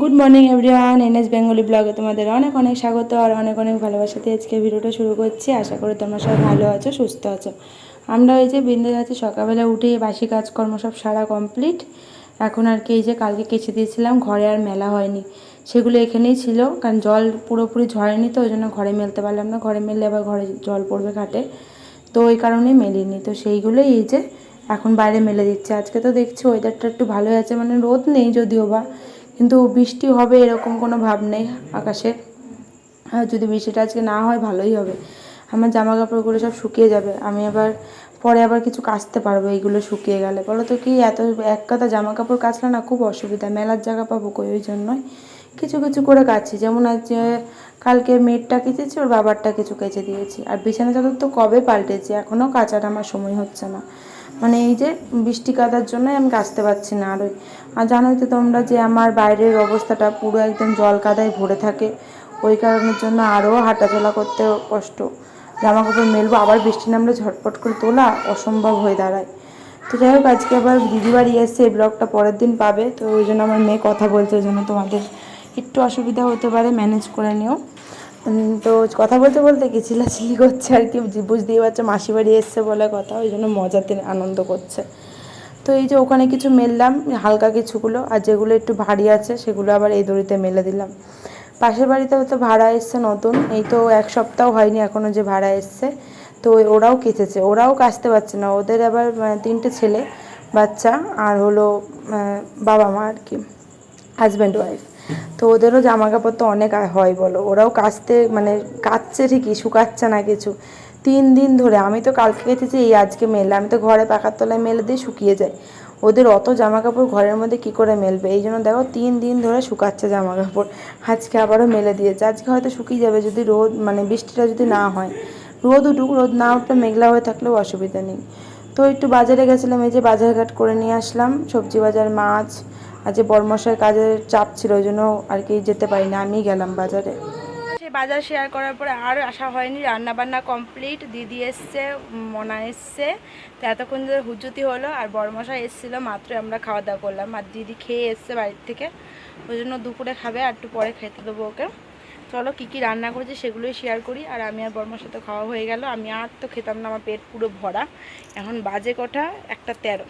Good morning everyone, NS Bengali ব্লগে তোমাদের অনেক অনেক স্বাগত আর অনেক অনেক ভালোবাসাতে আজকে ভিডিওটা শুরু করছি। আশা করি তোমরা সবাই ভালো আছো, সুস্থ আছো। আমরা এই যে বিন্দু যাচ্ছি, সকালবেলা উঠে বাসি কাজকর্ম সব সারা কমপ্লিট। এখন আর কি এই যে কালকে কেচে দিয়েছিলাম, ঘরে আর মেলা হয়নি, সেগুলো এখানেই ছিল, কারণ জল পুরোপুরি ঝরেনি, তো ওই জন্য ঘরে মেলতে পারলাম না। ঘরে মেললে আবার ঘরে জল পড়বে ঘাটে, তো ওই কারণেই মেলিনি। তো সেইগুলোই এই যে এখন বাইরে মেলে দিচ্ছে। আজকে তো দেখছি ওয়েদারটা একটু ভালোই আছে, মানে রোদ নেই যদিও বা, কিন্তু বৃষ্টি হবে এরকম কোনো ভাব নেই আকাশে। আর যদি বৃষ্টিটা আজকে না হয় ভালোই হবে, আমার জামা কাপড়গুলো সব শুকিয়ে যাবে। আমি আবার পরে আবার কিছু কাচতে পারবো এইগুলো শুকিয়ে গেলে। বলো তো কি, এত এক কথা জামা কাপড় কাচলে না খুব অসুবিধা, মেলার জায়গা পাবো কই, ওই জন্যই কিছু কিছু করে কাচি। যেমন আজ কালকে মেয়েরটা কেচেছি, ওর বাবারটা কিছু কেচে দিয়েছি। আর বিছানা চাদর তো কবে পাল্টেছি, এখনও কাচার আমার সময় হচ্ছে না। মানে এই যে বৃষ্টি কাদার জন্যই আমি কাচতে পারছি না আরোই। আর জানোই তো তোমরা যে আমার বাইরের অবস্থাটা পুরো একদম জল কাদায় ভরে থাকে, ওই কারণের জন্য আরও হাঁটাচলা করতেও কষ্ট। জামা কাপড় মেলবো, আবার বৃষ্টি নামলে ঝটপট করে তোলা অসম্ভব হয়ে দাঁড়ায়। তো যাই হোক, আজকে আবার দিদি বাড়ি এসছে, এই ব্লগটা পরের দিন পাবে। তো ওই জন্য আমার মেয়ে কথা বলছে, ওই জন্য তোমাদের একটু অসুবিধা হতে পারে, ম্যানেজ করে নিও। তো কথা বলতে বলতে কি চিল্লাচিল্লি করছে আর কি, বুঝতেই পারছে মাসি বাড়ি এসছে বলে কথা, ওই জন্য মজাতে আনন্দ করছে। তো এই যে ওখানে কিছু মেললাম হালকা কিছুগুলো, আর যেগুলো একটু ভারী আছে সেগুলো আবার এই দড়িতে মেলে দিলাম। পাশের বাড়িতেও তো ভাড়া এসছে নতুন, এই তো এক সপ্তাহ হয়নি এখনও যে ভাড়া এসছে। তো ওরাও কেচেছে, ওরাও কাচতে পারছে না, ওদের আবার 3টে ছেলে বাচ্চা, আর হলো বাবা মা আর কি, হাজব্যান্ড ওয়াইফ। তো ওদেরও জামা কাপড় তো অনেক হয় বলো, ওরাও কাচতে মানে কাচছে ঠিকই, শুকাচ্ছে না কিছু। 3 দিন ধরে, আমি তো কালকে কেচেছি, এই আজকে মেলে, আমি তো ঘরে পাখার তলায় মেলে দিয়ে শুকিয়ে যায়। ওদের অত জামা কাপড় ঘরের মধ্যে কি করে মেলবে, এই জন্য দেখো 3 দিন ধরে শুকাচ্ছে জামা কাপড়। আজকে আবারও মেলে দিয়েছে, আজকে হয়তো শুকিয়ে যাবে যদি রোদ মানে বৃষ্টিটা যদি না হয়। রোদ উঠুক, রোদ না উঠলে মেঘলা হয়ে থাকলেও অসুবিধা নেই। তো একটু বাজারে গেছিলাম, এই যে বাজারঘাট করে নিয়ে আসলাম, সবজি বাজার, মাছ। আজ যে বড়মশাই কাজের চাপ ছিল, ওই জন্য আর কি যেতে পারি না, আমিই গেলাম বাজারে। সেই বাজার শেয়ার করার পরে আর আসা হয়নি, রান্না বান্না কমপ্লিট, দিদি এসছে, মনা এসছে, তো এতক্ষণ ধরে হুজুতি হলো। আর বড়মশাই এসেছিলো মাত্র, আমরা খাওয়া দাওয়া করলাম, আর দিদি খেয়ে এসছে বাড়ির থেকে, ওই জন্য দুপুরে খাবে, আর একটু পরে খেতে দেবো ওকে। চলো কী কী রান্না করেছি সেগুলোই শেয়ার করি। আর আমি আর বড়মার সাথে খাওয়া হয়ে গেল, আমি আর তো খেতাম না, আমার পেট পুরো ভরা। এখন বাজে কটা, 1টা 13।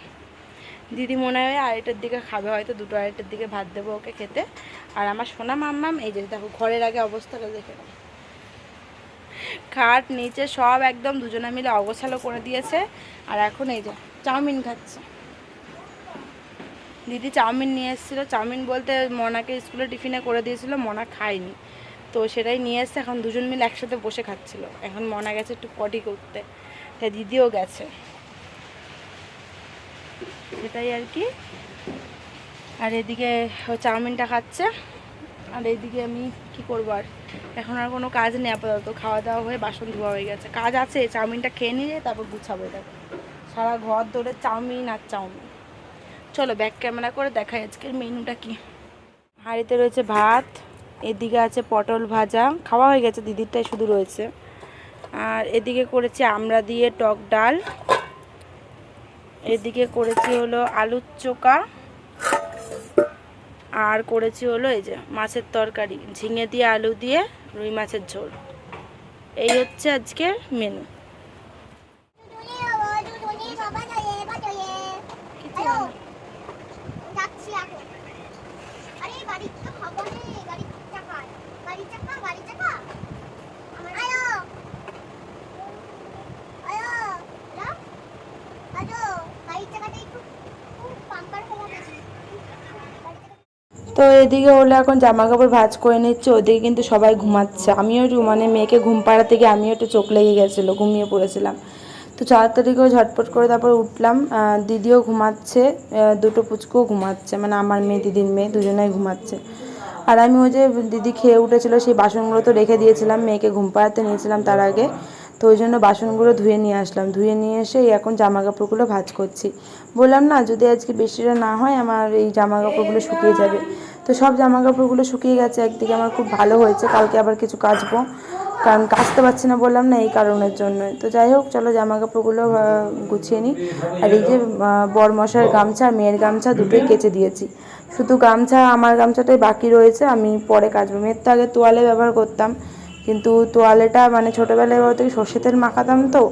দিদি মনে হয় 2:30টার দিকে খাবে, হয়তো 2-2:30টার দিকে ভাত দেবো ওকে খেতে। আর আমার সোনা মাম্মাম এই যে দেখো, ঘরের আগে অবস্থাটা দেখে নাও, খাট নিচে সব একদম দুজনে মিলে অগোছালো করে দিয়েছে। আর এখন এই যে চাউমিন খাচ্ছে, দিদি চাউমিন নিয়ে এসেছিলো। চাউমিন বলতে মনাকে স্কুলে টিফিনে করে দিয়েছিলো, মনা খায়নি, তো সেটাই নিয়ে এসছে। এখন দুজন মিলে একসাথে বসে খাচ্ছিল। এখন মনা গেছে একটু পটি করতে, তাই দিদিও গেছে, সেটাই আর কি। আর এদিকে ও চাউমিনটা খাচ্ছে, আর এইদিকে আমি কি করবো, আর এখন আর কোনো কাজ নেই আপাতত, খাওয়া দাওয়া হয়ে বাসন ধোয়া হয়ে গেছে। কাজ আছে, চাউমিনটা খেয়ে নিয়ে তারপর গুছাবো। দেখো সারা ঘর ধরে চাউমিন আর চাউমিন। চলো ব্যাক ক্যামেরা করে দেখাই আজকের মেনুটা কি। হাঁড়িতে রয়েছে ভাত, এদিকে আছে পটল ভাজা, খাওয়া হয়ে গেছে, দিদিরটাই শুধু রয়েছে। আর এদিকে করেছি আমড়া দিয়ে টক ডাল, এদিকে করেছি হলো আলুর চোকা, আর করেছি হলো এই যে মাছের তরকারি, ঝিঙে দিয়ে আলু দিয়ে রুই মাছের ঝোল। এই হচ্ছে আজকের মেনু। তো এদিকে হলো এখন জামা কাপড় ভাঁজ করে নিচ্ছে, ওদিকে কিন্তু সবাই ঘুমাচ্ছে। আমিও একটু মানে মেয়েকে ঘুম পাড়াতে গিয়ে আমিও একটু চোখ লেগে গেছিলো, ঘুমিয়ে পড়েছিলাম। তো 4 তারিখ করে ঝটপট করে তারপর উঠলাম। দিদিও ঘুমাচ্ছে, দুটো পুচকুও ঘুমাচ্ছে, মানে আমার মেয়ে দিদির মেয়ে দুজনেই ঘুমাচ্ছে। আর আমি ওই যে দিদি খেয়ে উঠেছিলো, সেই বাসনগুলো তো রেখে দিয়েছিলাম, মেয়েকে ঘুম পাড়াতে নিয়েছিলাম তার আগে, তো ওই জন্য বাসনগুলো ধুয়ে নিয়ে আসলাম। ধুয়ে নিয়ে এসে এখন জামা কাপড়গুলো ভাঁজ করছি। বললাম না, যদি আজকে বৃষ্টিটা না হয় আমার এই জামা কাপড়গুলো শুকিয়ে যাবে। তো সব জামা কাপড়গুলো শুকিয়ে গেছে একদিকে, আমার খুব ভালো হয়েছে। কালকে আবার কিছু কাচবো, কারণ কাচতে পারছি না বললাম না, এই কারণের জন্য। তো যাই হোক, চলো জামা কাপড়গুলো গুছিয়ে নিই। আর এই যে বরমশার গামছা আর মেয়ের গামছা দুটোই কেচে দিয়েছি, শুধু গামছা আমার গামছাটাই বাকি রয়েছে, আমি পরে কাচবো। মেয়ের তো আগে তোয়ালে ব্যবহার করতাম, কিন্তু তোয়ালেটা মানে ছোটোবেলায় বলতে সর্ষে তেল মাখাতাম, তো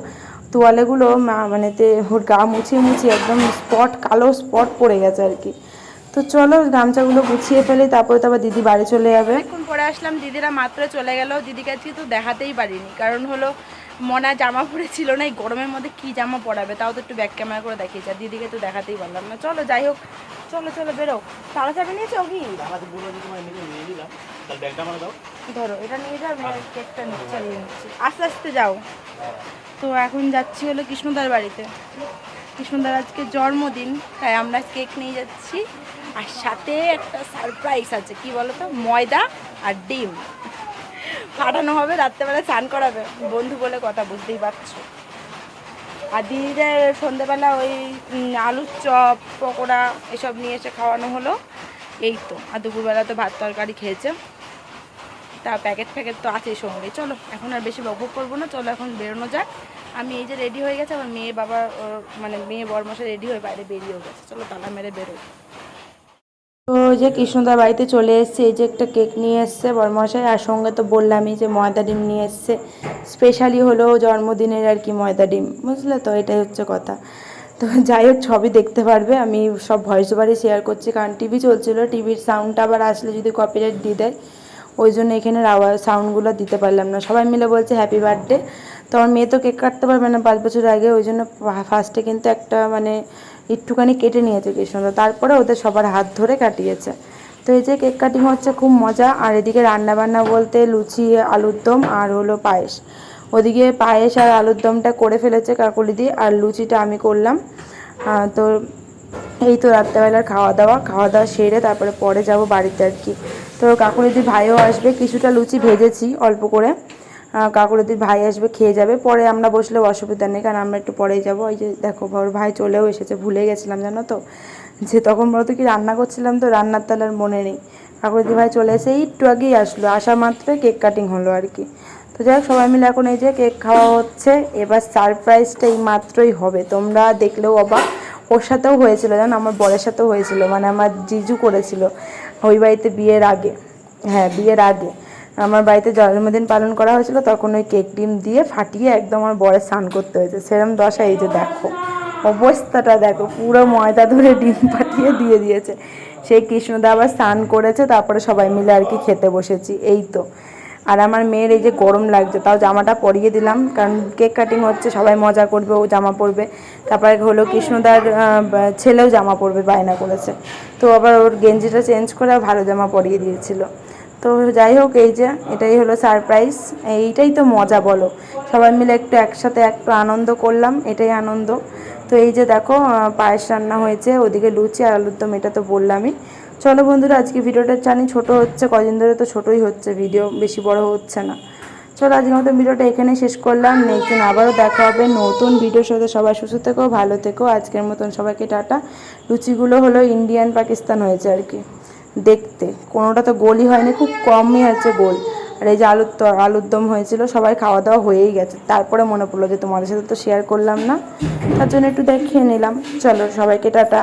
তোয়ালেগুলো মানে ওর গা মুছিয়ে মুছিয়ে একদম স্পট, কালো স্পট পড়ে গেছে আর কি। তো চলো গামছাগুলো গুছিয়ে ফেলি, তারপরে তো আবার দিদি বাড়ি চলে যাবে। এখন পরে আসলাম, দিদিরা মাত্র চলে গেল। দিদিকে আজকে তো দেখাতেই পারিনি, কারণ হলো মনা জামা পরেছিল না, এই গরমের মধ্যে কি জামা পরাবে, তাও তো একটু ব্যাক ক্যামেরা করে দেখিয়েছে, আর দিদিকে তো দেখাতেই পারলাম না। চলো যাই হোক, চলো চলো বেরো। তারা চাবি নিয়েছো কি? ধরো এটা নিয়ে যাও, কেকটা নিচ্ছে, আস্তে আস্তে যাও। তো এখন যাচ্ছি হলো কৃষ্ণদার বাড়িতে। কৃষ্ণদার আজকে জন্মদিন, তাই আমরা কেক নিয়ে যাচ্ছি, আর সাথে একটা সারপ্রাইজ আছে। কি বলো তো, ময়দা আর ডিম ফাটানো হবে, রাত্রেবেলা স্নান করাবে, বন্ধু বলে কথা, বুঝতেই পারছো। আর দিদিদের সন্ধেবেলা ওই আলুর চপ, পকোড়া এসব নিয়ে এসে খাওয়ানো হলো, এই তো। আর দুপুরবেলা তো ভাত তরকারি খেয়েছে, তা প্যাকেট ফ্যাকেট তো আছেই সঙ্গে। চলো এখন আর বেশি বকবক করবো না, চলো এখন বেরোনো যাক। আমি এই যে রেডি হয়ে গেছে, আমার মেয়ে বাবা মানে মেয়ে বরমশা রেডি হয়ে বাইরে বেরিয়েও গেছে, চলো তালা মেরে বেরোই। তো ওই যে কৃষ্ণদার বাড়িতে চলে এসছে, এই যে একটা কেক নিয়ে এসছে বরমশাই, আর সঙ্গে তো বললামই যে ময়দা ডিম নিয়ে এসছে, স্পেশালি হলো জন্মদিনের আর কি ময়দা ডিম, বুঝলে তো, এটাই হচ্ছে কথা। তো যাই হোক, সবই দেখতে পারবে, আমি সব ভয়েস ওভারই শেয়ার করছি, কারণ টিভি চলছিল, টিভির সাউন্ডটা আবার আসলে যদি কপিরাইট দিয়ে দেয়, ওই জন্য এখানের আওয়াজ সাউন্ডগুলো দিতে পারলাম না। সবাই মিলে বলছে হ্যাপি বার্থডে। তো আমার মেয়ে তো কেক কাটতে পারবে না 5 বছর আগে, ওই জন্য ফার্স্টে কিন্তু একটা মানে একটুখানি কেটে নিয়েছে কৃষ্ণদা, তারপরে ওদের সবার হাত ধরে কাটিয়েছে। তো এই যে কেক কাটিং হচ্ছে, খুব মজা। আর এদিকে রান্নাবান্না বলতে লুচি, আলুর দম আর হলো পায়েস। ওদিকে পায়েস আর আলুর দমটা করে ফেলেছে কাকুলি দি, আর লুচিটা আমি করলাম। তো এই তো রাত্রেবেলার খাওয়া দাওয়া সেরে তারপরে পরে যাব বাড়িতে আর কি। তো কাকুলিদির ভাইও আসবে, কিছুটা লুচি ভেজেছি অল্প করে, কাকুলিদির ভাই আসবে, খেয়ে যাবে, পরে আমরা বসলেও অসুবিধা নেই, কারণ আমরা একটু পরেই যাবো। ওই যে দেখো ওর ভাই চলেও এসেছে, ভুলে গেছিলাম জানো তো, যে তখন বলতো কি রান্না করছিলাম, তো রান্নার তাহলে আর মনে নেই। কাকুলিদির ভাই চলে এসে একটু আগেই আসলো, আসা মাত্রই কেক কাটিং হলো আর কি। তো যাই হোক, সবাই মিলে এখন এই যে কেক খাওয়া হচ্ছে। এবার সারপ্রাইজটা এই মাত্রই হবে, তোমরা দেখলেও অবাক। ওর সাথেও হয়েছিল জানো, আমার বরের সাথেও হয়েছিল, মানে আমার জিজু করেছিল ওই বাড়িতে বিয়ের আগে। হ্যাঁ, বিয়ের আগে আমার বাড়িতে জন্মদিন পালন করা হয়েছিল, তখন ওই কেক ডিম দিয়ে ফাটিয়ে একদম আমার বরের স্নান করতে হয়েছে, সেরম দশা। এই যে দেখো অবস্থাটা দেখো, পুরো ময়দা ধরে ডিম ফাটিয়ে দিয়ে দিয়েছে। সেই কৃষ্ণদা আবার স্নান করেছে, তারপরে সবাই মিলে আর কি খেতে বসেছি, এই তো। আর আমার মেয়ের এই যে গরম লাগছে, তাও জামাটা পরিয়ে দিলাম, কারণ কেক কাটিং হচ্ছে, সবাই মজা করবে, ও জামা পরবে। তারপরে হলো কৃষ্ণদার ছেলেও জামা পরবে, বায়না করেছে, তো আবার ওর গেঞ্জিটা চেঞ্জ করে ভালো জামা পরিয়ে দিয়েছিল। তো যাই হোক, এই যে এটাই হলো সারপ্রাইজ, এইটাই তো মজা বলো, সবাই মিলে একটু একসাথে একটু আনন্দ করলাম, এটাই আনন্দ। তো এই যে দেখো পায়েস রান্না হয়েছে, ওদিকে লুচি আর আলুর দম, এটা তো বললামই। চলো বন্ধুরা, আজকে ভিডিওটা জানি ছোট হচ্ছে, কদিন ধরে তো ছোটোই হচ্ছে ভিডিও, বেশি বড় হচ্ছে না। চলো আজকের মতো ভিডিওটা এখানেই শেষ করলাম, নেক্সট দিন আবারও দেখা হবে নতুন ভিডিওর সাথে। সবাই সুস্থ থেকো, ভালো থেকো, আজকের মতন সবাইকে টাটা। লুচিগুলো হলো ইন্ডিয়ান পাকিস্তান হয়েছে আর কি, দেখতে কোনোটা তো গোলই হয়নি, খুব কমই হয়েছে গোল। আর এই যে আলুর দম হয়েছিল, সবাই খাওয়া দাওয়া হয়েই গেছে, তারপরে মনে পড়লো যে তোমাদের সাথে তো শেয়ার করলাম না, তার জন্য একটু দেখিয়ে নিলাম। চলো সবাইকে টাটা।